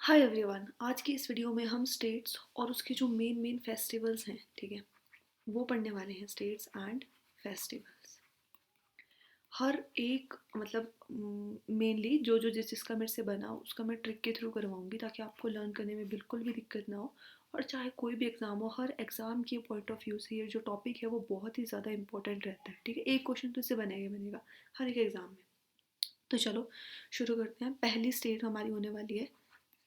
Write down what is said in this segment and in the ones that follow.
Hi everyone. आज की इस वीडियो में हम स्टेट्स और उसके जो मेन फेस्टिवल्स हैं, ठीक है, वो पढ़ने वाले हैं। स्टेट्स एंड फेस्टिवल्स हर एक मेनली जो जिस जिसका मेरे से बना उसका मैं ट्रिक के थ्रू करवाऊंगी ताकि आपको लर्न करने में बिल्कुल भी दिक्कत ना हो। और चाहे कोई भी एग्ज़ाम हो, हर एग्ज़ाम के पॉइंट ऑफ व्यू से ये जो टॉपिक है वो बहुत ही ज़्यादा इंपॉर्टेंट रहता है। ठीक है, एक क्वेश्चन तो इससे बनेगा ही बनेगा हर एक एग्ज़ाम में। तो चलो शुरू करते हैं। पहली स्टेट हमारी होने वाली है,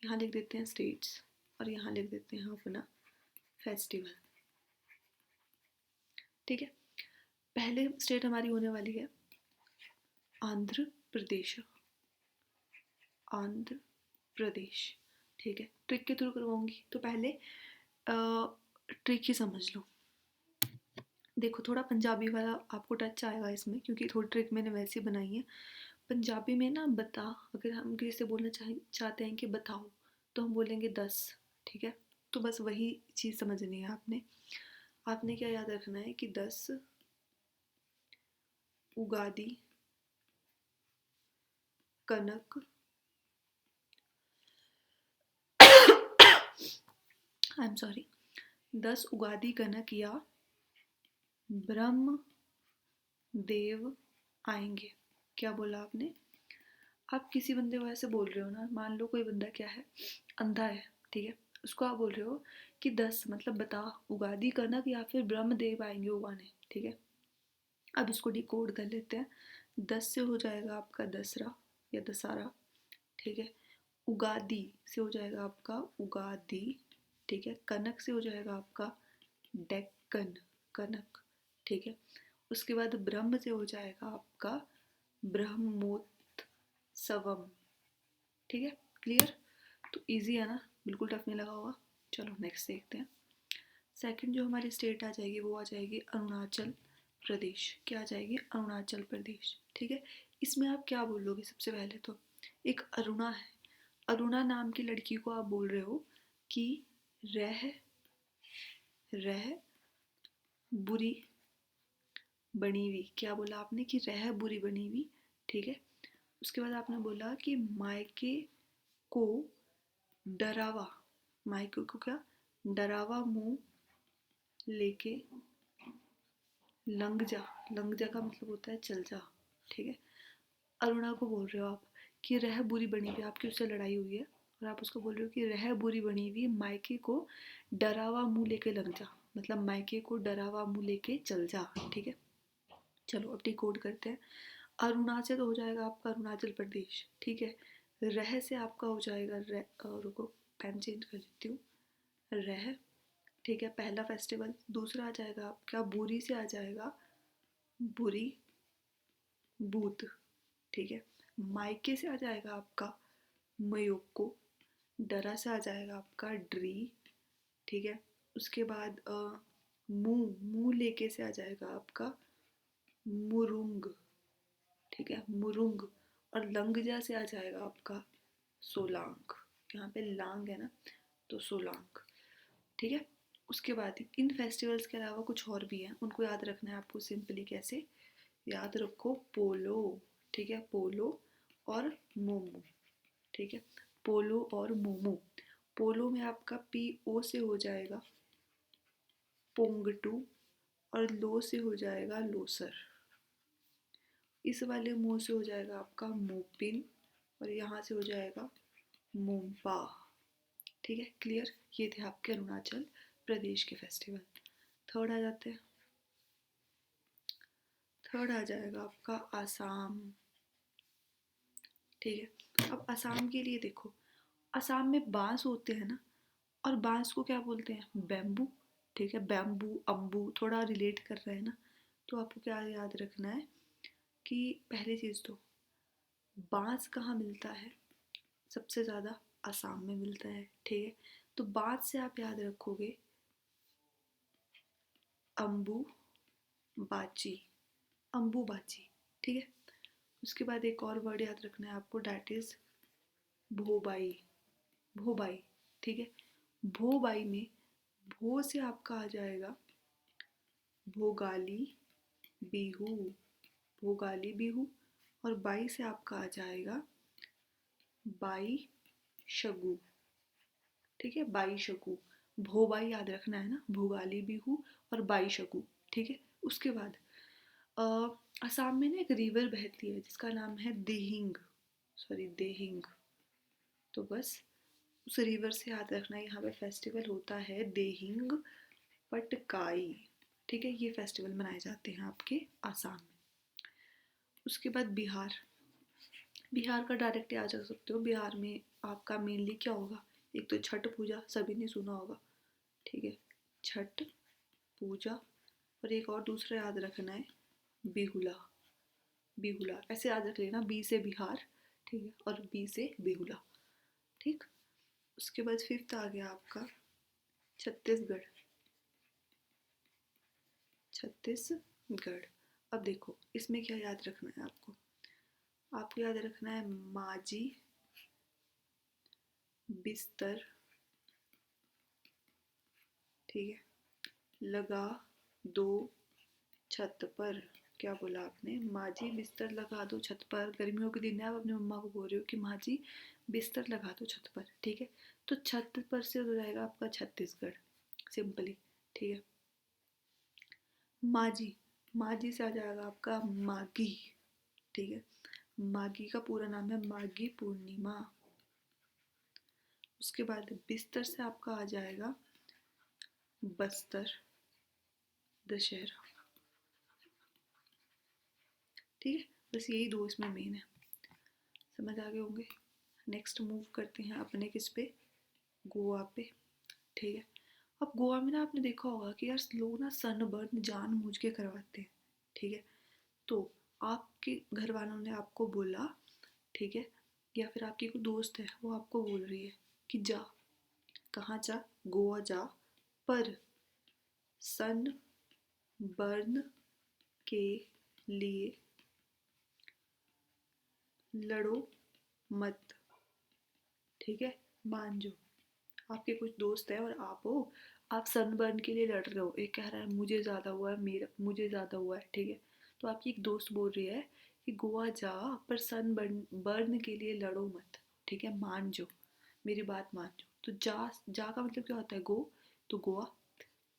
यहाँ लिख देते हैं स्टेट्स और यहाँ लिख देते हैं अपना फेस्टिवल। ठीक है, पहले स्टेट हमारी होने वाली है आंध्र प्रदेश। आंध्र प्रदेश, ठीक है, ट्रिक के थ्रू करवाऊंगी। तो पहले ट्रिक ही समझ लो। देखो, थोड़ा पंजाबी वाला आपको टच आएगा इसमें क्योंकि थोड़ी ट्रिक मैंने वैसे बनाई है। पंजाबी में ना बता, अगर हम किसी से बोलना चाहते हैं कि बताओ, तो हम बोलेंगे 10। ठीक है, तो बस वही चीज़ समझनी है आपने। आपने क्या याद रखना है कि 10 उगादी, कनक, आई एम सॉरी, 10 उगादी, कनक या ब्रह्म देव आएंगे। क्या बोला आपने? आप किसी बंदे को ऐसे बोल रहे हो ना, मान लो कोई बंदा क्या है, अंधा है, ठीक है, उसको आप बोल रहे हो कि 10 मतलब बता, उगादी, कनक या फिर ब्रह्म देव आएंगे उगाने। ठीक है, अब इसको डिकोड कर लेते हैं। 10 से हो जाएगा आपका दसरा या दशहरा। ठीक है, उगादी से हो जाएगा आपका उगादी। ठीक है, कनक से हो जाएगा आपका डेक्कन, कनक। ठीक है, उसके बाद ब्रह्म से हो जाएगा आपका ब्रह्मोत्सवम। ठीक है, क्लियर? तो इजी है ना, बिल्कुल टफ नहीं लगा होगा। चलो नेक्स्ट देखते हैं। सेकंड जो हमारी स्टेट आ जाएगी वो आ जाएगी अरुणाचल प्रदेश। क्या आ जाएगी? अरुणाचल प्रदेश। ठीक है, इसमें आप क्या बोलोगे? सबसे पहले तो एक अरुणा है, अरुणा नाम की लड़की को आप बोल रहे हो कि रह रह बुरी बनी हुई। क्या बोला आपने? कि रह बुरी बनी हुई। ठीक है, उसके बाद आपने बोला कि मायके को डरावा, मायके को क्या डरावा मुंह लेके लंग जा। लंग जा का मतलब होता है चल जा। ठीक है, अरुणा को बोल रहे हो आप कि रह बुरी बनी हुई, आपकी उससे लड़ाई हुई है और आप उसको बोल रहे हो कि रह बुरी बनी हुई, मायके को डरावा मुंह लेके लग जा, मतलब मायके को डरावा मुंह लेके चल जा। ठीक है, चलो अब डिकोड करते हैं। अरुणाचल हो जाएगा आपका अरुणाचल प्रदेश। ठीक है, रह से आपका हो जाएगा रुको पेन चेंज कर देती हूँ, रह। ठीक है, पहला फेस्टिवल। दूसरा आ जाएगा आपका बुरी से आ जाएगा बुरी बूत। ठीक है, मायके से आ जाएगा आपका मयोको। डरा से आ जाएगा आपका ड्री। ठीक है, उसके बाद मुंह मुंह लेके से आ जाएगा आपका मुरुंग। ठीक है, मुरुंग। और लंगजा से आ जाएगा आपका सोलांग। यहाँ पे लांग है ना, तो सोलांग। ठीक है, उसके बाद इन फेस्टिवल्स के अलावा कुछ और भी हैं, उनको याद रखना है आपको। सिंपली कैसे याद रखो? पोलो। ठीक है, पोलो और मोमो। ठीक है, पोलो और मोमो। पोलो में आपका पी ओ से हो जाएगा पोंगटू और लो से हो जाएगा लोसर। इस वाले मुंह से हो जाएगा आपका मोपिन और यहाँ से हो जाएगा मोम्पा। ठीक है, क्लियर? ये थे आपके अरुणाचल प्रदेश के फेस्टिवल। थर्ड आ जाते हैं। थर्ड आ जाएगा आपका आसाम। ठीक है, अब आसाम के लिए देखो, आसाम में बांस होते हैं ना, और बांस को क्या बोलते हैं? बैम्बू। ठीक है, बैम्बू अम्बू थोड़ा रिलेट कर रहे हैं ना, तो आपको क्या याद रखना है कि पहली चीज़ तो बांस कहाँ मिलता है? सबसे ज़्यादा आसाम में मिलता है। ठीक है, तो बांस से आप याद रखोगे अम्बू बाची, अम्बू बाची। ठीक है, उसके बाद एक और वर्ड याद रखना है आपको, डैट इज भोबाई। भोबाई। ठीक है, भोबाई में भो से आपका आ जाएगा भोगाली बिहू। भोगाली बिहू। और बाई से आपका आ जाएगा बाई शगु। ठीक है, बाईशकु। भोबाई याद रखना है ना, भोगाली बिहू और बाईशकु। ठीक है, उसके बाद असम में ना एक रिवर बहती है जिसका नाम है दिहिंग, सॉरी देहिंग। तो बस उस रिवर से याद रखना, यहाँ पे फेस्टिवल होता है देहिंग पटकाई। ठीक है, ये फेस्टिवल मनाए जाते हैं आपके आसाम में। उसके बाद बिहार। बिहार का डायरेक्ट याद रख सकते हो। बिहार में आपका मेनली क्या होगा, एक तो छठ पूजा, सभी ने सुना होगा। ठीक है, छठ पूजा, और एक और दूसरा याद रखना है, बिहुला। बिहुला ऐसे याद रख लेना, बी से बिहार, ठीक है, और बी से बिहुला। ठीक, उसके बाद फिफ्थ आ गया आपका छत्तीसगढ़। छत्तीसगढ़, अब देखो इसमें क्या याद रखना है आपको। आपको याद रखना है माजी बिस्तर, ठीक है, लगा दो छत पर। क्या बोला आपने, माजी बिस्तर लगा दो छत पर। गर्मियों के दिन है, आप अपनी मम्मा को बोल रहे हो कि माजी बिस्तर लगा दो छत पर। ठीक है, तो छत पर से हो जाएगा आपका छत्तीसगढ़, सिंपली। ठीक है, माजी, माजी से आ जाएगा आपका मागी। ठीक है, मागी का पूरा नाम है मागी पूर्णिमा। उसके बाद बिस्तर से आपका आ जाएगा बस्तर दशहरा। ठीक है, बस यही दो इसमें मेन है, समझ आ गए होंगे। नेक्स्ट मूव करते हैं अपने किस पे, गोवा पे। ठीक है, अब गोवा में ना आपने देखा होगा कि यार लोग ना सनबर्न जानबूझ के करवाते हैं। ठीक है, तो आपके घर वालों ने आपको बोला, ठीक है, या फिर आपकी कोई दोस्त है वो आपको बोल रही है कि जा, कहाँ जा, गोवा जा, पर सन बर्न के लिए लड़ो मत। ठीक है, मान जो आपके कुछ दोस्त है और आप हो, आप सनबर्न के लिए लड़ रहे हो, एक कह रहा है मुझे ज़्यादा हुआ है, मेरा मुझे ज़्यादा हुआ है। ठीक है, तो आपकी एक दोस्त बोल रही है कि गोवा जा, पर सन बर्न बर्न के लिए लड़ो मत। ठीक है, मान जो, मेरी बात मान जो। तो जा का मतलब क्या होता है, गो, तो गोवा।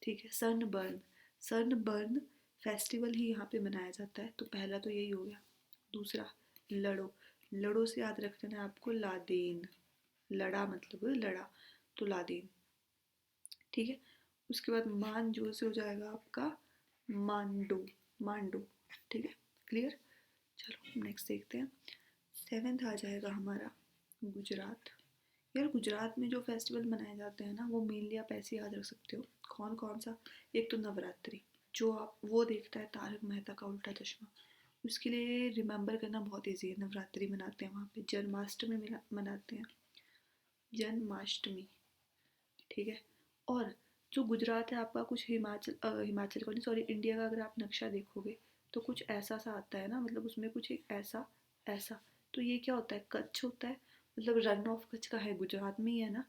ठीक है, Sunburn, Sunburn festival ही यहाँ पे मनाया जाता है, तो पहला तो यही हो गया। दूसरा लड़ो, लड़ो से याद रखना है आपको लादेन, लड़ा मतलब लड़ा, तो लादेन। ठीक है, उसके बाद मान जो से हो जाएगा आपका मांडो, मांडो। ठीक है, क्लियर। चलो नेक्स्ट देखते हैं। सेवेंथ आ जाएगा हमारा गुजरात। यार गुजरात में जो फेस्टिवल मनाए जाते हैं ना, वो मेनली आप ऐसे याद रख सकते हो, कौन कौन सा। एक तो नवरात्रि, जो आप वो देखता है तारक मेहता का उल्टा चश्मा, उसके लिए रिमेंबर करना बहुत ईजी है। नवरात्रि मनाते हैं वहाँ पे, जन्माष्टमी मनाते हैं, जन्माष्टमी। ठीक है, और जो गुजरात है आपका, कुछ हिमाचल का नहीं, सॉरी इंडिया का अगर आप नक्शा देखोगे तो कुछ ऐसा सा आता है ना, मतलब उसमें कुछ एक ऐसा ऐसा, तो ये क्या होता है, कच्छ होता है, मतलब रन ऑफ कच्छ का है, गुजरात में ही है ना,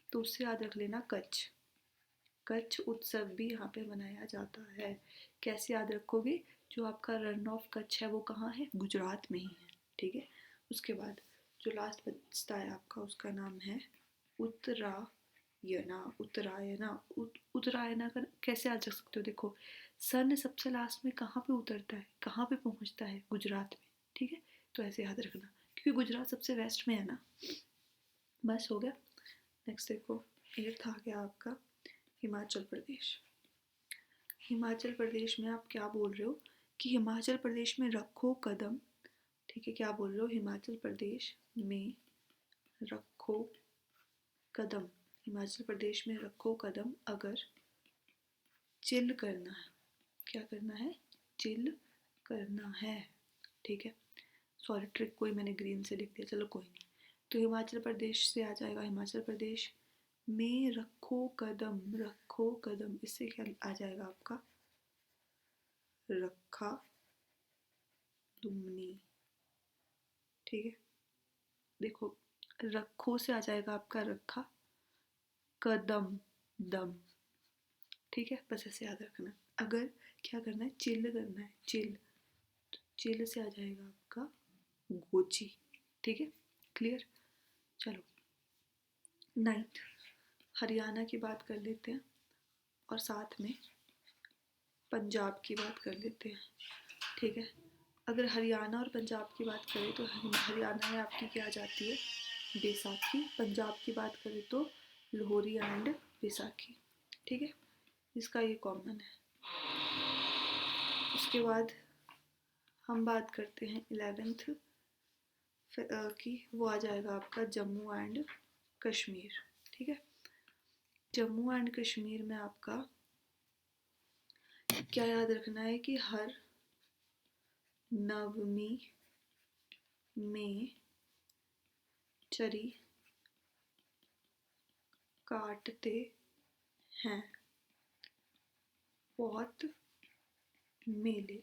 तो उससे याद रख लेना कच्छ। कच्छ उत्सव भी यहाँ पे मनाया जाता है। कैसे याद रखोगे, जो आपका रन ऑफ कच्छ है वो कहाँ है, गुजरात में ही है। ठीक है, उसके बाद जो लास्ट बचता है आपका, उसका नाम है उत्तरायना। उत्तरायना, उत्तरायना का कैसे याद रख सकते हो, देखो सन सबसे लास्ट में कहाँ पे उतरता है, कहाँ पे पहुँचता है, गुजरात में। ठीक है, तो ऐसे याद रखना, क्योंकि गुजरात सबसे वेस्ट में है ना। बस हो गया। नेक्स्ट देखो, एट्थ आ गया आपका हिमाचल प्रदेश। हिमाचल प्रदेश में आप क्या बोल रहे हो कि हिमाचल प्रदेश में रखो कदम। ठीक है, क्या बोल रहे हो, हिमाचल प्रदेश में रखो कदम, हिमाचल प्रदेश में रखो कदम अगर चिल करना है। क्या करना है, चिल करना है। ठीक है, सॉरी ट्रिक कोई मैंने ग्रीन से लिख दिया, चलो कोई नहीं। तो हिमाचल प्रदेश से आ जाएगा हिमाचल प्रदेश में रखो कदम, रखो कदम, इससे क्या आ जाएगा आपका, रखा दुमनी। ठीक है, देखो रखो से आ जाएगा आपका रखा, कदम दम। ठीक है, बस ऐसे याद रखना। अगर क्या करना है, चिल करना है, चिल, तो चिल से आ जाएगा आपका गोची। ठीक है, क्लियर। चलो नाइन्थ, हरियाणा की बात कर लेते हैं और साथ में पंजाब की बात कर लेते हैं, ठीक है। अगर हरियाणा और पंजाब की बात करें तो हरियाणा में आपकी क्या आ जाती है, बैसाखी। पंजाब की बात करें तो लोहरी एंड बैसाखी, ठीक है। इसका ये कॉमन है। उसके बाद हम बात करते हैं 11th की, वो आ जाएगा आपका जम्मू एंड कश्मीर, ठीक है। जम्मू एंड कश्मीर में आपका क्या याद रखना है कि हर नवमी में चरी काटते हैं, बहुत मेले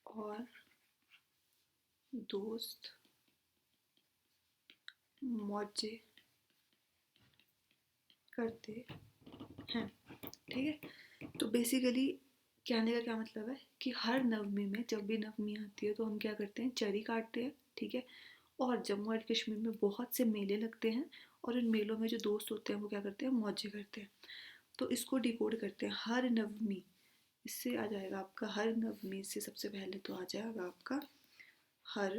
और दोस्त मौजे करते हैं, ठीक है। तो बेसिकली कहने का क्या मतलब है कि हर नवमी में, जब भी नवमी आती है तो हम क्या करते हैं, चरी काटते हैं, ठीक है। और जम्मू एंड कश्मीर में बहुत से मेले लगते हैं और इन मेलों में जो दोस्त होते हैं वो क्या करते हैं, मौजे करते हैं। तो इसको डिकोड करते हैं, हर नवमी, इससे आ जाएगा आपका हर नवमी से सबसे पहले तो आ जाएगा आपका हर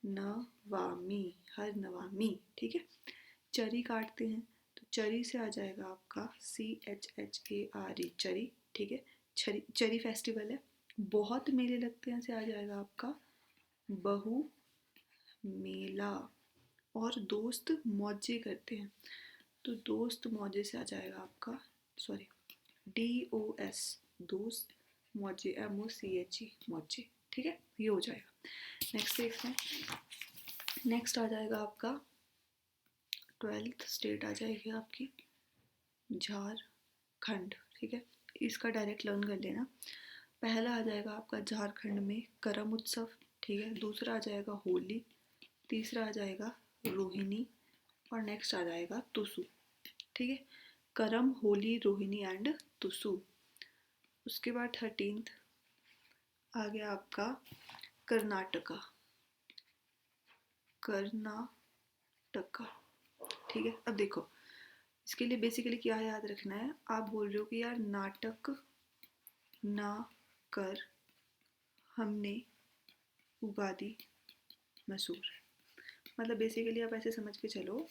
नवामी, हर नवामी, ठीक है। चरी काटते हैं तो चरी से आ जाएगा आपका CHHARE, चरी, ठीक है। चरी चरी फेस्टिवल है। बहुत मेले लगते हैं से आ जाएगा आपका बहु मेला। और दोस्त मौजे करते हैं तो दोस्त मौजे से आ जाएगा आपका, सॉरी, DOS, दोस्त मौजे, MOCHE, मौजे, ठीक है। ये हो जाएगा। नेक्स्ट देखते हैं। नेक्स्ट आ जाएगा आपका 12th स्टेट आ जाएगी आपकी झारखंड, ठीक है। इसका डायरेक्ट लर्न कर लेना। पहला आ जाएगा आपका झारखंड में करम उत्सव, ठीक है। दूसरा आ जाएगा होली, तीसरा आ जाएगा रोहिणी और नेक्स्ट आ जाएगा तुसु, ठीक है। करम, होली, रोहिणी एंड तुसु। उसके बाद 13th आ गया आपका कर्नाटका, कर्नाटका, ठीक है। अब देखो इसके लिए बेसिकली क्या याद रखना है, आप बोल रहे हो कि यार नाटक ना कर हमने उगादी मसूर। मतलब बेसिकली आप ऐसे समझ के चलो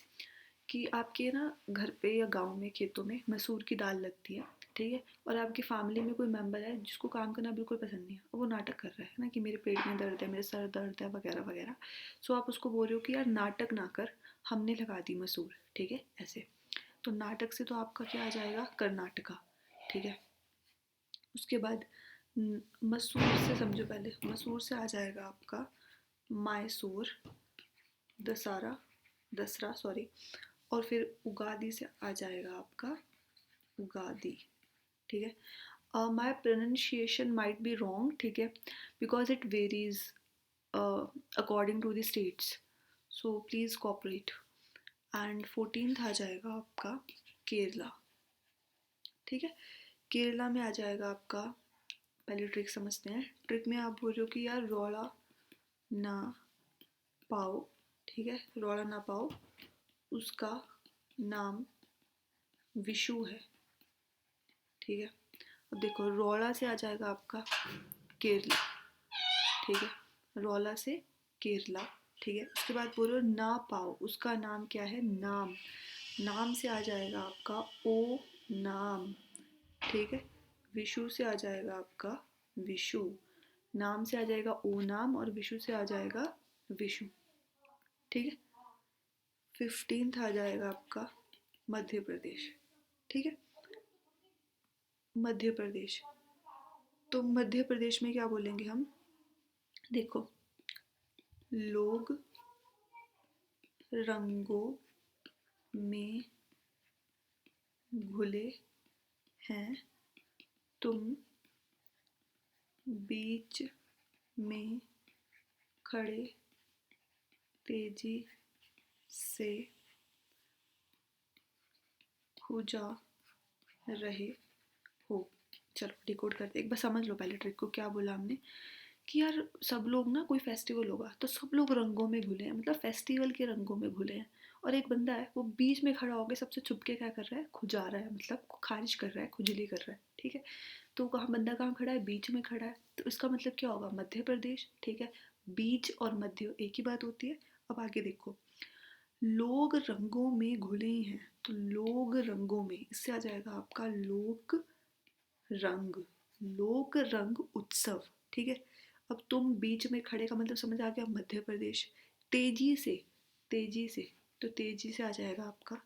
कि आपके ना घर पे या गांव में खेतों में मसूर की दाल लगती है, ठीक है। और आपकी फैमिली में कोई मेंबर है जिसको काम करना बिल्कुल पसंद नहीं है, वो नाटक कर रहा है ना कि मेरे पेट में दर्द है, मेरे सर दर्द है, वगैरह वगैरह। सो आप उसको बोल रहे हो कि यार नाटक ना कर, हमने लगा दी मसूर, ठीक है, ऐसे। तो नाटक से तो आपका क्या आ जाएगा, कर्नाटका, ठीक है। उसके बाद मसूर से समझो, पहले मसूर से आ जाएगा आपका मैसूर, दशहरा, दसरा, सॉरी। और फिर उगादी से आ जाएगा आपका उगादी, ठीक है। My pronunciation might be wrong, ठीक है, because it varies according to the states, so please cooperate. And 14th आ जाएगा आपका केरला, ठीक है। केरला में आ जाएगा आपका, पहले ट्रिक समझते हैं। ट्रिक में आप बोल रहे हो कि यार रौला ना पाओ, ठीक है, रौला ना पाओ, उसका नाम विशु है, ठीक है। अब देखो रौला से आ जाएगा आपका केरला, ठीक है, रौला से केरला, ठीक है। उसके बाद बोलो ना पाओ, उसका नाम क्या है, नाम, नाम से आ जाएगा आपका ओ नाम, ठीक है। विशु से आ जाएगा आपका विशु, नाम से आ जाएगा ओ नाम और विशु से आ जाएगा विशु, ठीक है। 15th आ जाएगा आपका मध्य प्रदेश, ठीक है। मध्य प्रदेश, तो मध्य प्रदेश में क्या बोलेंगे हम, देखो लोग रंगों में घुले हैं, तुम बीच में खड़े तेजी से खुजा रहे हो। चलो डिकोड करते, एक बार समझ लो पहले ट्रिक को। क्या बोला हमने कि यार सब लोग ना, कोई फेस्टिवल होगा तो सब लोग रंगों में घुले हैं, मतलब फेस्टिवल के रंगों में घुले हैं, और एक बंदा है वो बीच में खड़ा होकर सबसे छुप के क्या कर रहा है, खुजा रहा है, मतलब खारिज कर रहा है, खुजली कर रहा है, ठीक है। तो कहाँ बंदा कहाँ खड़ा है, बीच में खड़ा है, तो इसका मतलब क्या होगा, मध्य प्रदेश, ठीक है। बीच और मध्य एक ही बात होती है। अब आगे देखो, लोग रंगों में घुले हैं, तो लोग रंगों में, इससे आ जाएगा आपका लोक रंग, लोक रंग उत्सव, ठीक है। अब तुम बीच में खड़े का मतलब समझ आ गया, मध्य प्रदेश। तेजी से, तेजी से, तो तेजी से आ जाएगा आपका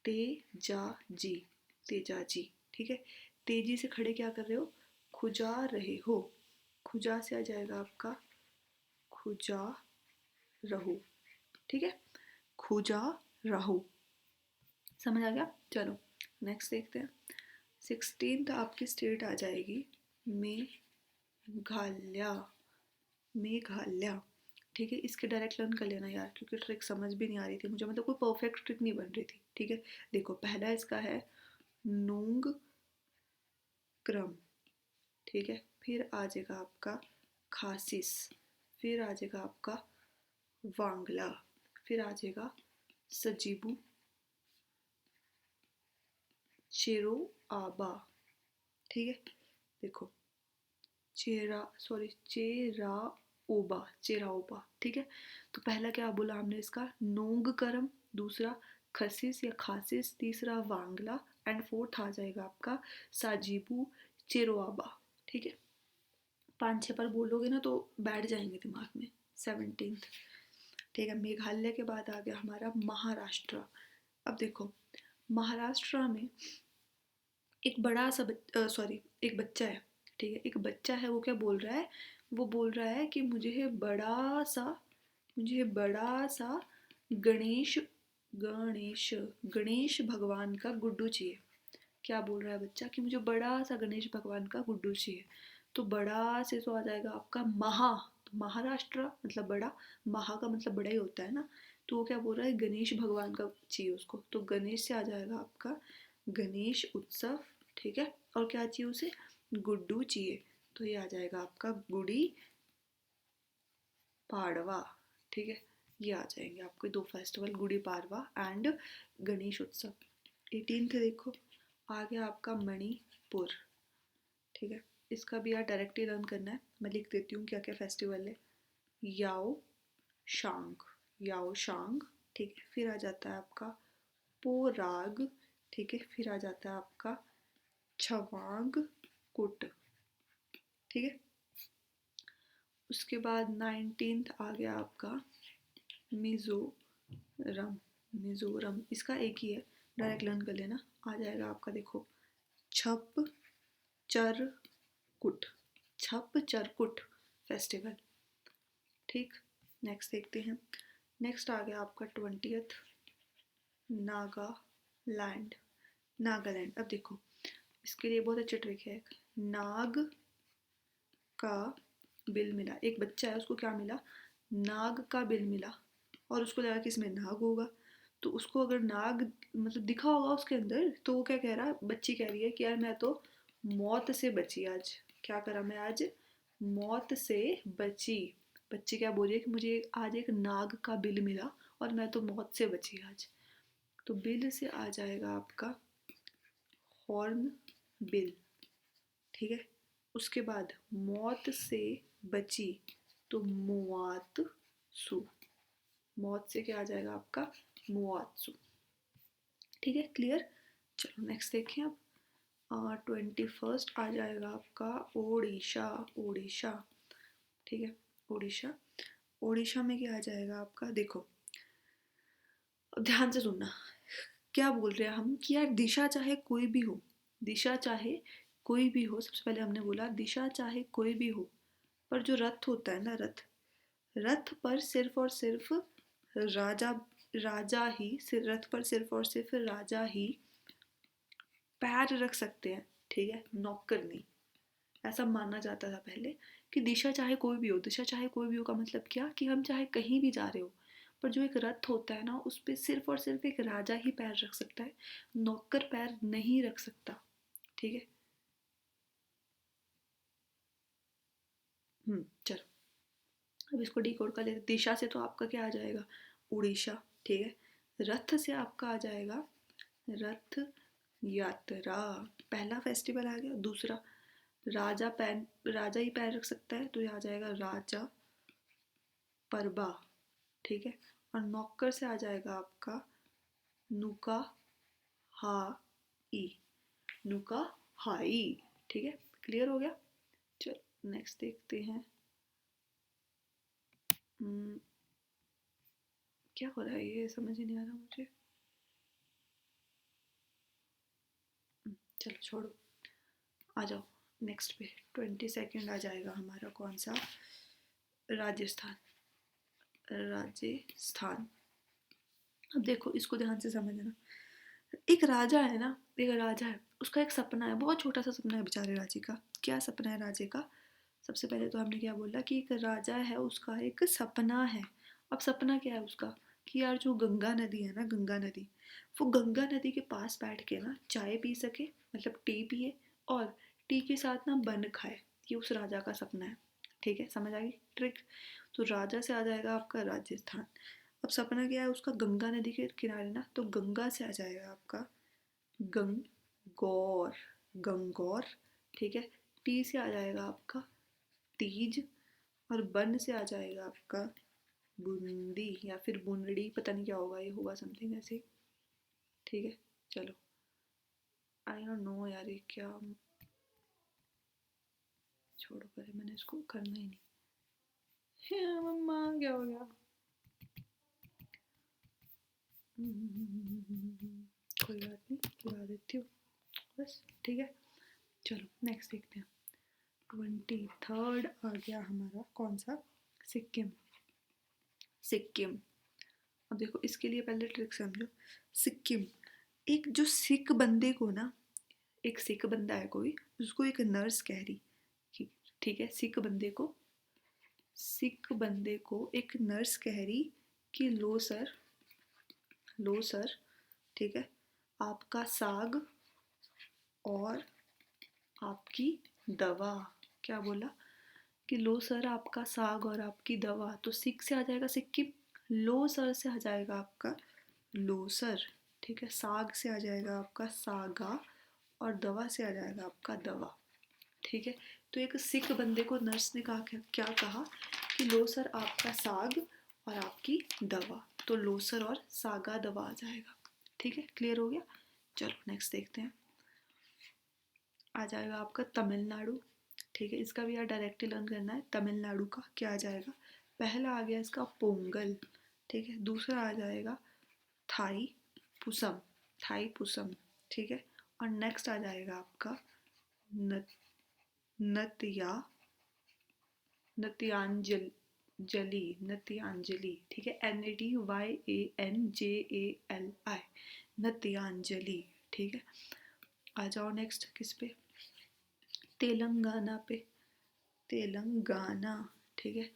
तेजाजी, तेजाजी, ठीक है। तेजी से खड़े क्या कर रहे हो, खुजा रहे हो, खुजा से आ जाएगा आपका खुजा रहो, ठीक है, खुजा रहो, समझ आ गया। चलो नेक्स्ट देखते हैं। 16th आपकी स्टेट आ जाएगी मेघालय, मेघालय, ठीक है। इसके डायरेक्ट लर्न कर लेना यार, क्योंकि ट्रिक समझ भी नहीं आ रही थी मुझे, मतलब कोई परफेक्ट ट्रिक नहीं बन रही थी, ठीक है। देखो पहला इसका है नोंग क्रम, ठीक है। फिर आ जाएगा आपका खासिस, फिर आ जाएगा आपका वांगला, फिर आ जाएगा सजीबू चेरो आबा, ठीक है। देखो चेरा ओबा, चेरा ओबा, ठीक है। तो पहला क्या बोला हमने इसका, नोंग करम, दूसरा खसिस या खासिस, तीसरा वांगला, एंड फोर्थ आ जाएगा आपका साजीबू चेरोआबा, ठीक है। 5-6 पर बोलोगे ना तो बैठ जाएंगे दिमाग में। 17th, ठीक है। मेघालय के बाद आ गया हमारा महाराष्ट्र। अब देखो महाराष्ट्र में एक बड़ा सा सॉरी एक बच्चा है, ठीक है। एक बच्चा है, वो क्या बोल रहा है, वो बोल रहा है कि मुझे बड़ा सा गणेश गणेश गणेश भगवान का गुड्डू चाहिए। क्या बोल रहा है बच्चा, कि मुझे बड़ा सा गणेश भगवान का गुड्डू चाहिए। तो बड़ा से तो आ जाएगा आपका महा, तो महाराष्ट्र मतलब बड़ा, महा का मतलब बड़ा ही होता है ना। तो वो क्या बोल रहा है, गणेश भगवान का चाहिए उसको, तो गणेश से आ जाएगा आपका गणेश उत्सव, ठीक है। और क्या चाहिए उसे, गुड्डू चाहिए, तो ये आ जाएगा आपका गुड़ी पाड़वा, ठीक है। ये आ जाएंगे आपके दो फेस्टिवल, गुड़ी पाड़वा एंड गणेश उत्सव। 18th देखो आ गया आपका मणिपुर, ठीक है। इसका भी यार डायरेक्ट ही लर्न करना है, मैं लिख देती हूँ क्या क्या फेस्टिवल है। याओ शांग, याओ शांग, ठीक है। फिर आ जाता है आपका पोराग, ठीक है। फिर आ जाता है आपका छवांग कुट, ठीक है। उसके बाद 19th आ गया आपका मिजोरम, मिजोरम इसका एक ही है, डायरेक्ट लर्न कर लेना। आ जाएगा आपका देखो छप चर कुट, छप चरकुट फेस्टिवल, ठीक। नेक्स्ट देखते हैं। नेक्स्ट आ गया आपका 20th नागालैंड, नागालैंड। अब देखो इसके लिए बहुत अच्छा ट्रिक है, नाग का बिल मिला, एक बच्चा है उसको क्या मिला, नाग का बिल मिला, और उसको लगा कि इसमें नाग होगा, तो उसको अगर नाग मतलब दिखा होगा उसके अंदर, तो वो क्या कह रहा है, बच्ची कह रही है कि यार मैं तो मौत से बची आज, क्या करा मैं आज, मौत से बची। बच्ची क्या बोल रही है कि मुझे आज एक नाग का बिल मिला और मैं तो मौत से बची आज। तो बिल से आ जाएगा आपका हॉर्न बिल, ठीक है। उसके बाद मौत से बची, तो मुआत सु, मौत से क्या आ जाएगा आपका, मुआत्सु, ठीक है। क्लियर। चलो नेक्स्ट देखें अब। 21st आ जाएगा आपका ओडिशा, ओडिशा, ठीक है। ओडिशा, ओडिशा में क्या आ जाएगा आपका, देखो ध्यान से सुनना, क्या बोल रहे हैं हम कि यार दिशा चाहे कोई भी हो, दिशा चाहे कोई भी हो, सबसे पहले हमने बोला दिशा चाहे कोई भी हो, पर जो रथ होता है ना, रथ, रथ पर सिर्फ और सिर्फ राजा, राजा ही रथ पर सिर्फ और सिर्फ राजा ही पैर रख सकते हैं, ठीक है, नौकर नहीं। ऐसा माना जाता था पहले कि दिशा चाहे कोई भी हो, दिशा चाहे कोई भी हो का मतलब क्या, कि हम चाहे कहीं भी जा रहे हो, पर जो एक रथ होता है ना उस पर सिर्फ और सिर्फ एक राजा ही पैर रख सकता है, नौकर पैर नहीं रख सकता, ठीक है। चलो अब इसको डिकोड कर लेते। दिशा से तो आपका क्या आ जाएगा, उड़ीसा, ठीक है। रथ से आपका आ जाएगा रथ यात्रा, पहला फेस्टिवल आ गया। दूसरा, राजा ही पैर रख सकता है, तो ये आ जाएगा राजा परबा, ठीक है। और नौकर से आ जाएगा आपका नुका हाई, नुका हाई, ठीक है। क्लियर हो गया। चलो नेक्स्ट देखते हैं। क्या हो रहा है, ये समझ ही नहीं आ रहा मुझे। चलो छोड़ो, आ जाओ नेक्स्ट पे। 22 आ जाएगा हमारा कौन सा, राजस्थान, राजस्थान। अब देखो इसको ध्यान से समझना। एक राजा है ना, एक राजा है, उसका एक सपना है, बहुत छोटा सा सपना है बेचारे राजे का। क्या सपना है राजे का? सबसे पहले तो हमने क्या बोला कि एक राजा है, उसका एक सपना है। अब सपना क्या है उसका, कि यार जो गंगा नदी है ना, गंगा नदी, वो गंगा नदी के पास बैठ के ना चाय पी सके, मतलब टी पिए, और टी के साथ ना बन खाए। ये उस राजा का सपना है, ठीक है। समझ आ गई ट्रिक। तो राजा से आ जाएगा आपका राजस्थान। अब सपना क्या है उसका, गंगा नदी के किनारे ना, तो गंगा से आ जाएगा आपका गंगौर, गंगौर, ठीक है। टी से आ जाएगा आपका तीज, और बन से आ जाएगा आपका बूंदी या फिर बुंदी, पता नहीं क्या होगा, ये होगा समथिंग ऐसे, ठीक है। चलो, आई डोंट नो यार ये क्या, छोड़ो परे, मैंने इसको करना ही नहीं। मम्मा क्या हो गया। कोई बात नहीं, गिरा देती हूँ बस, ठीक है। चलो नेक्स्ट देखते हैं। 23 आ गया हमारा कौन सा, सिक्किम, सिक्किम। अब देखो इसके लिए पहले ट्रिक समझो। सिक्किम, एक जो सिख बंदे को ना, एक सिख बंदा है कोई, उसको एक नर्स कह रही, ठीक है। सिख बंदे को एक नर्स कह रही कि लो सर, लो सर, ठीक है, आपका साग और आपकी दवा। क्या बोला कि लो सर आपका साग और आपकी दवा, तो सिख से आ जाएगा सिक्किम, लो सर से आ जाएगा आपका लोसर, ठीक है। साग से आ जाएगा आपका सागा, और दवा से आ जाएगा आपका दवा, ठीक है। तो एक सिख बंदे को नर्स ने कहा, क्या कहा कि लो सर आपका साग और आपकी दवा, तो लोसर और सागा दवा आ जाएगा, ठीक है। क्लियर हो गया। चलो नेक्स्ट देखते हैं। आ जाएगा आपका तमिलनाडु, ठीक है। इसका भी यार डायरेक्टली लर्न करना है। तमिलनाडु का क्या आ जाएगा, पहला आ गया इसका पोंगल, ठीक है। दूसरा आ जाएगा थाई पुसम, थाई पुसम, ठीक है। और नेक्स्ट आ जाएगा आपका नत नतिया नत्यांजल जली, नत्यांजलि, ठीक है। NATYANJALI, नत्यांजलि, ठीक है। आ जाओ नेक्स्ट किस पे, तेलंगाना पे, तेलंगाना, ठीक है।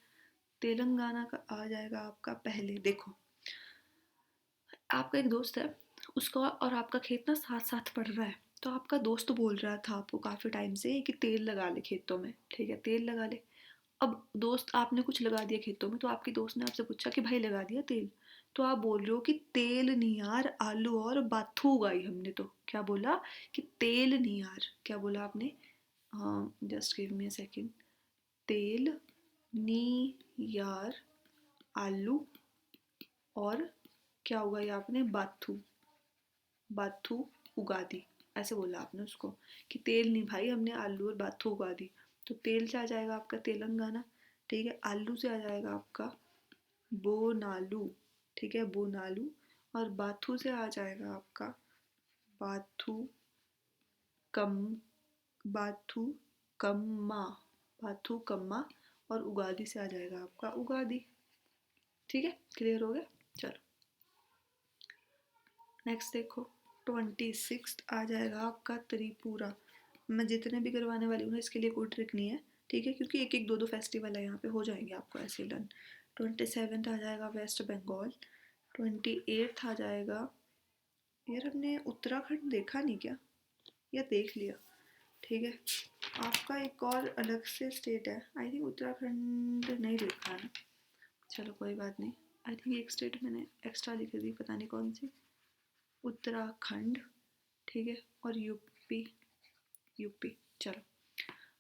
तेलंगाना का आ जाएगा आपका, पहले देखो आपका एक दोस्त है, उसका और आपका खेत ना साथ साथ पड़ रहा है, तो आपका दोस्त बोल रहा था आपको काफ़ी टाइम से कि तेल लगा ले खेतों में, ठीक है, तेल लगा ले। अब दोस्त आपने कुछ लगा दिया खेतों में, तो आपकी दोस्त ने आपसे पूछा कि भाई लगा दिया तेल, तो आप बोल रहे हो कि तेल नहीं यार, आलू और बाथू उगाई हमने। तो क्या बोला कि तेल नहीं यार, क्या बोला आपने, हाँ just give me a second, तेल नी यार आलू, और क्या उगाई आपने, बाथू, बाथू उगा दी, ऐसे बोला आपने उसको कि तेल नहीं भाई हमने आलू और बाथू उगा दी। तो तेल से आ जाएगा आपका तेलंगाना, ठीक है। आलू से आ जाएगा आपका बोनालू, ठीक है, बोनालू। और बाथू से आ जाएगा आपका बाथू कम, बाथू कम्मा, बाथू कम्मा। और उगादी से आ जाएगा आपका उगादी, ठीक है। क्लियर हो गया। चलो नेक्स्ट देखो, 26 आ जाएगा आपका त्रिपुरा। मैं जितने भी करवाने वाली हूँ ना, इसके लिए कोई ट्रिक नहीं है, ठीक है, क्योंकि एक एक दो दो फेस्टिवल है यहाँ पे, हो जाएंगे आपको ऐसे लर्न। 27 आ जाएगा वेस्ट बंगाल। 28 आ जाएगा, यार हमने उत्तराखंड देखा नहीं क्या, या देख लिया, ठीक है। आपका एक और अलग से स्टेट है, आई थिंक उत्तराखंड नहीं लिखा है ना, चलो कोई बात नहीं। आई थिंक एक स्टेट मैंने एक्स्ट्रा लिखी थी, पता नहीं कौन सी। उत्तराखंड, ठीक है, और यूपी। यूपी, चलो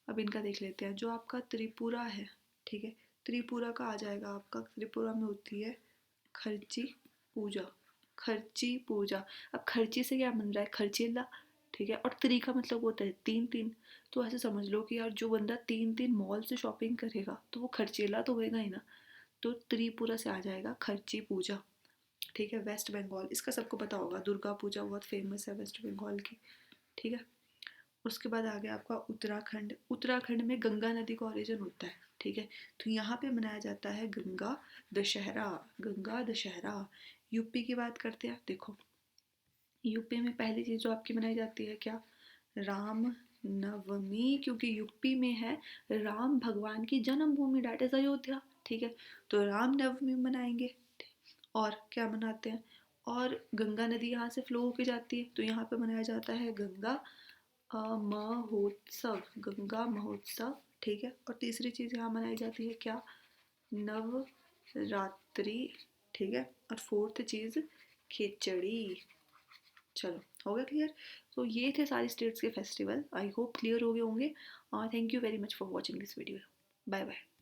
अब इनका देख लेते हैं। जो आपका त्रिपुरा है, ठीक है, त्रिपुरा का आ जाएगा आपका, त्रिपुरा में होती है खर्ची पूजा। खर्ची पूजा। अब खर्ची से क्या बन रहा है, खर्चीला, ठीक है, और त्रि का मतलब होता है तीन तीन। तो ऐसे समझ लो कि यार जो बंदा तीन तीन मॉल से शॉपिंग करेगा तो वो खर्चीला तो होएगा ही ना। तो त्रिपुरा से आ जाएगा खर्ची पूजा, ठीक है। वेस्ट बंगाल, इसका सबको पता होगा, दुर्गा पूजा बहुत फेमस है वेस्ट बंगाल की, ठीक है। उसके बाद आ गया आपका उत्तराखंड। उत्तराखंड में गंगा नदी का ओरिजिन होता है, ठीक है। तो यहाँ पे मनाया जाता है गंगा दशहरा। गंगा दशहरा। यूपी की बात करते हैं, देखो यूपी में पहली चीज़ जो आपकी मनाई जाती है क्या, राम नवमी, क्योंकि यूपी में है राम भगवान की जन्मभूमि, डेट इज अयोध्या, ठीक है। तो राम नवमी मनाएंगे। और क्या मनाते हैं, और गंगा नदी यहाँ से फ्लो होके जाती है, तो यहाँ पे मनाया जाता है गंगा महोत्सव। गंगा महोत्सव, ठीक है। और तीसरी चीज़ यहाँ मनाई जाती है क्या, नवरात्रि, ठीक है। और फोर्थ चीज़ खिचड़ी। चलो हो गया क्लियर। तो ये थे सारी स्टेट्स के फेस्टिवल, आई होप क्लियर हो गए होंगे। Thank you very much for watching this video. Bye bye.